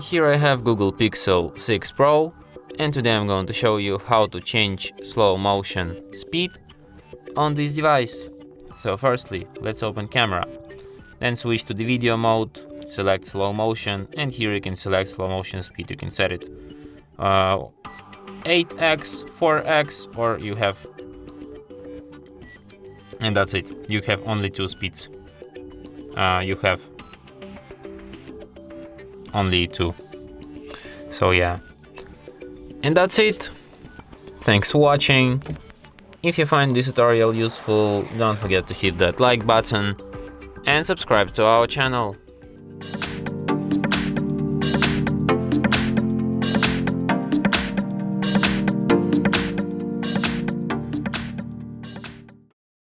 Here I have Google Pixel 6 Pro, and today I'm going to show you how to change slow motion speed on this device. So firstly, let's open camera, then switch to the video mode, select slow motion, and here you can select slow motion speed. You can set it 8x, 4x, or you have, and that's it. You have only two speeds. You have only two. So yeah, and that's it. Thanks for watching. If you find this tutorial useful, don't forget to hit that like button and subscribe to our channel.